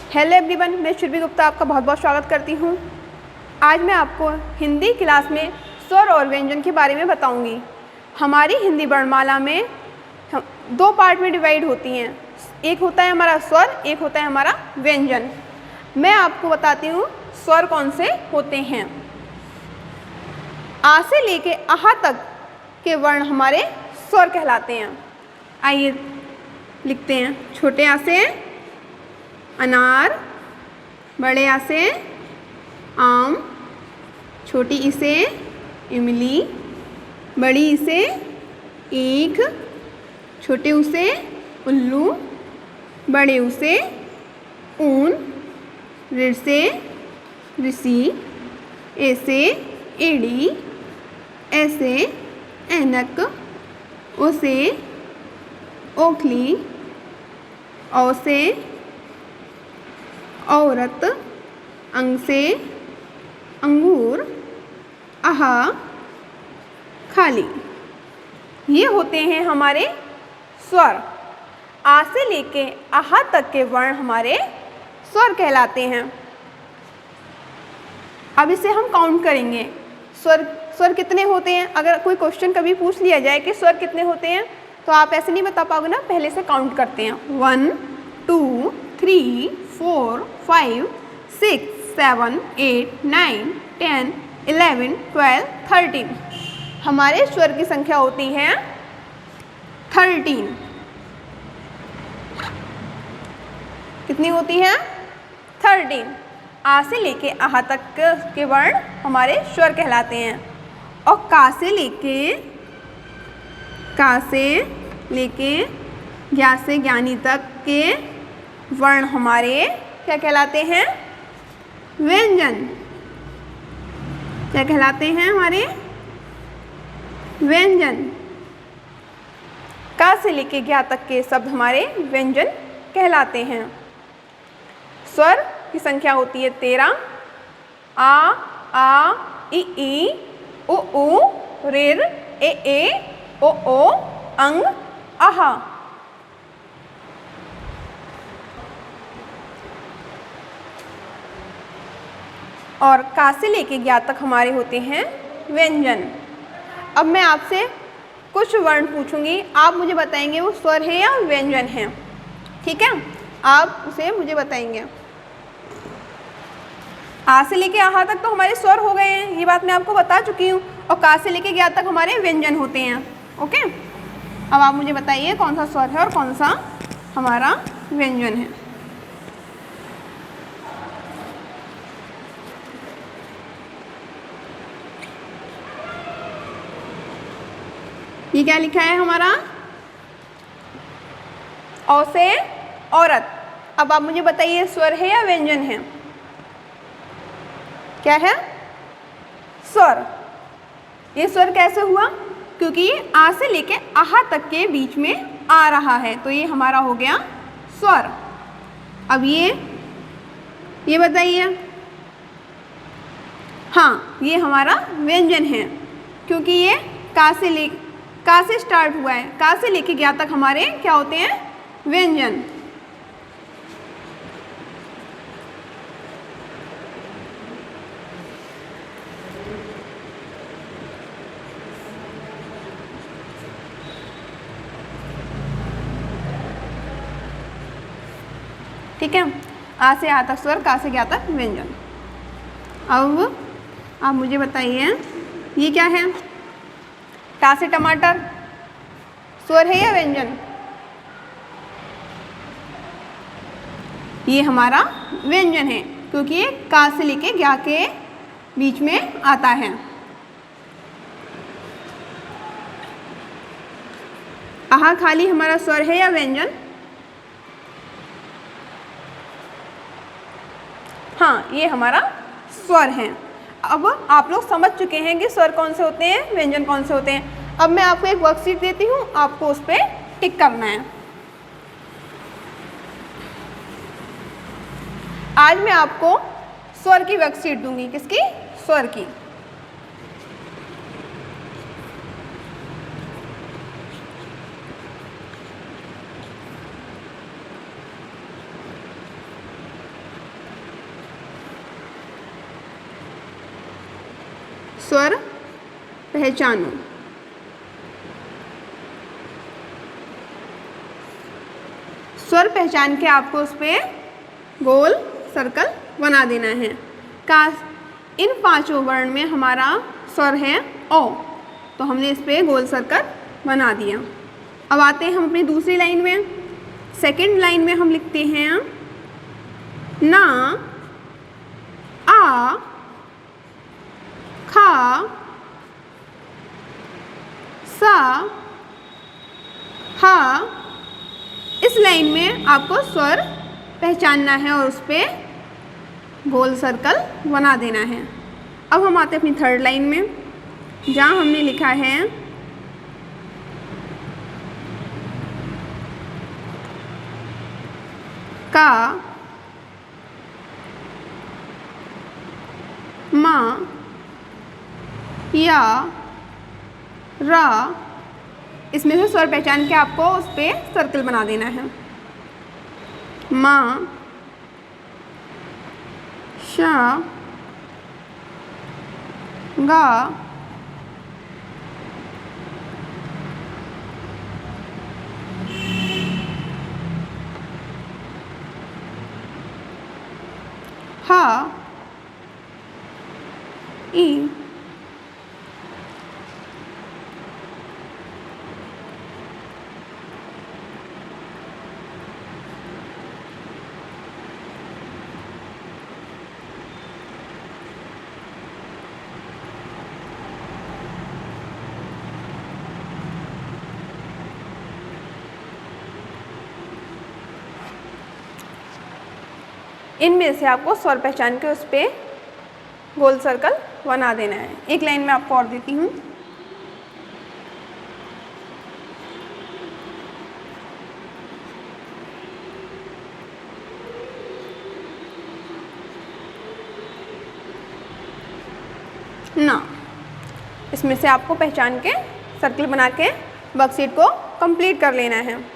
Hello everyone, मैं श्रुति गुप्ता आपका बहुत बहुत स्वागत करती हूँ। आज मैं आपको हिंदी क्लास में स्वर और व्यंजन के बारे में बताऊँगी। हमारी हिंदी वर्णमाला में दो पार्ट में डिवाइड होती हैं। एक होता है हमारा स्वर, एक होता है हमारा व्यंजन। मैं आपको बताती हूँ स्वर कौन से होते हैं। आ से लेके आहा तक के वर्ण हमारे स्वर कहलाते हैं। आइए लिखते हैं। छोटे आ से अनार, बड़े आ से आम, छोटी ई से इमली, बड़ी ई से ईख, छोटे ऊ से उल्लू, बड़े ऊ से ऊन, ऋ से ऋषि, ए से एड़ी, ए से ऐनक, ओ से ओखली, औ से औरत, अंग से अंगूर, आहा खाली। ये होते हैं हमारे स्वर। आ से लेके आहा तक के वर्ण हमारे स्वर कहलाते हैं। अब इसे हम काउंट करेंगे। स्वर कितने होते हैं? अगर कोई क्वेश्चन कभी पूछ लिया जाए कि स्वर कितने होते हैं, तो आप ऐसे नहीं बता पाओगे ना, पहले से काउंट करते हैं। 1 2 3 4 5 6 7 8 9 10 11 12 13। हमारे स्वर की संख्या होती है 13। कितनी होती है? 13। आ से लेके आहा तक के वर्ण हमारे स्वर कहलाते हैं। और का से लेके ज्ञा से ज्ञानी तक के वर्ण हमारे क्या कहलाते हैं? व्यंजन। क्या कहलाते हैं हमारे? व्यंजन। का से लेके ज्ञा तक के शब्द हमारे व्यंजन कहलाते हैं। स्वर की संख्या होती है 13। आ ई उ ऋ ए ओ अंग आहा। और का से लेके ज्ञा तक हमारे होते हैं व्यंजन। अब मैं आपसे कुछ वर्ण पूछूंगी, आप मुझे बताएंगे वो स्वर है या व्यंजन है। ठीक है, आप उसे मुझे बताएंगे। आ से लेके आहा तक तो हमारे स्वर हो गए हैं, ये बात मैं आपको बता चुकी हूँ। और का से लेके ज्ञा तक हमारे व्यंजन होते हैं। ओके, अब आप मुझे बताइए कौन सा स्वर है और कौन सा हमारा व्यंजन है। ये क्या लिखा है हमारा? औ से औरत। अब आप मुझे बताइए स्वर है या व्यंजन है? क्या है? स्वर। ये स्वर कैसे हुआ? क्योंकि ये आ से लेके आहा तक के बीच में आ रहा है, तो ये हमारा हो गया स्वर। अब ये बताइए। हाँ, ये हमारा व्यंजन है, क्योंकि ये का से स्टार्ट हुआ है। का से लेके ज्ञा तक हमारे क्या होते हैं? व्यंजन। ठीक है, आ से आ तक स्वर, का से ज्ञा तक व्यंजन। अब आप मुझे बताइए ये क्या है? टा से टमाटर स्वर है या व्यंजन? ये हमारा व्यंजन है, क्योंकि ये का से लेके ज्ञा के बीच में आता है। आहा खाली हमारा स्वर है या व्यंजन? हाँ, ये हमारा स्वर है। अब आप लोग समझ चुके हैं कि स्वर कौन से होते हैं, व्यंजन कौन से होते हैं। अब मैं आपको एक वर्कशीट देती हूँ, आपको उस पर टिक करना है। आज मैं आपको स्वर की वर्कशीट दूंगी। किसकी? स्वर की। स्वर पहचानो। स्वर पहचान के आपको उस पर गोल सर्कल बना देना है। का इन 5 वर्ण में हमारा स्वर है ओ, तो हमने इस पर गोल सर्कल बना दिया। अब आते हैं हम अपनी दूसरी लाइन में। सेकंड लाइन में हम लिखते हैं ना, आ, खा, सा, हा। इस लाइन में आपको स्वर पहचानना है और उस पर गोल सर्कल बना देना है। अब हम आते हैं अपनी थर्ड लाइन में, जहाँ हमने लिखा है का, मा, या, रा। इसमें से स्वर पहचान के आपको उस पर सर्कल बना देना है। मा, शा, गा, हा, ई, इनमें से आपको स्वर पहचान के उस पर गोल सर्कल बना देना है। एक लाइन में आपको और देती हूँ। ना, इसमें से आपको पहचान के सर्कल बना के वर्कशीट को कंप्लीट कर लेना है।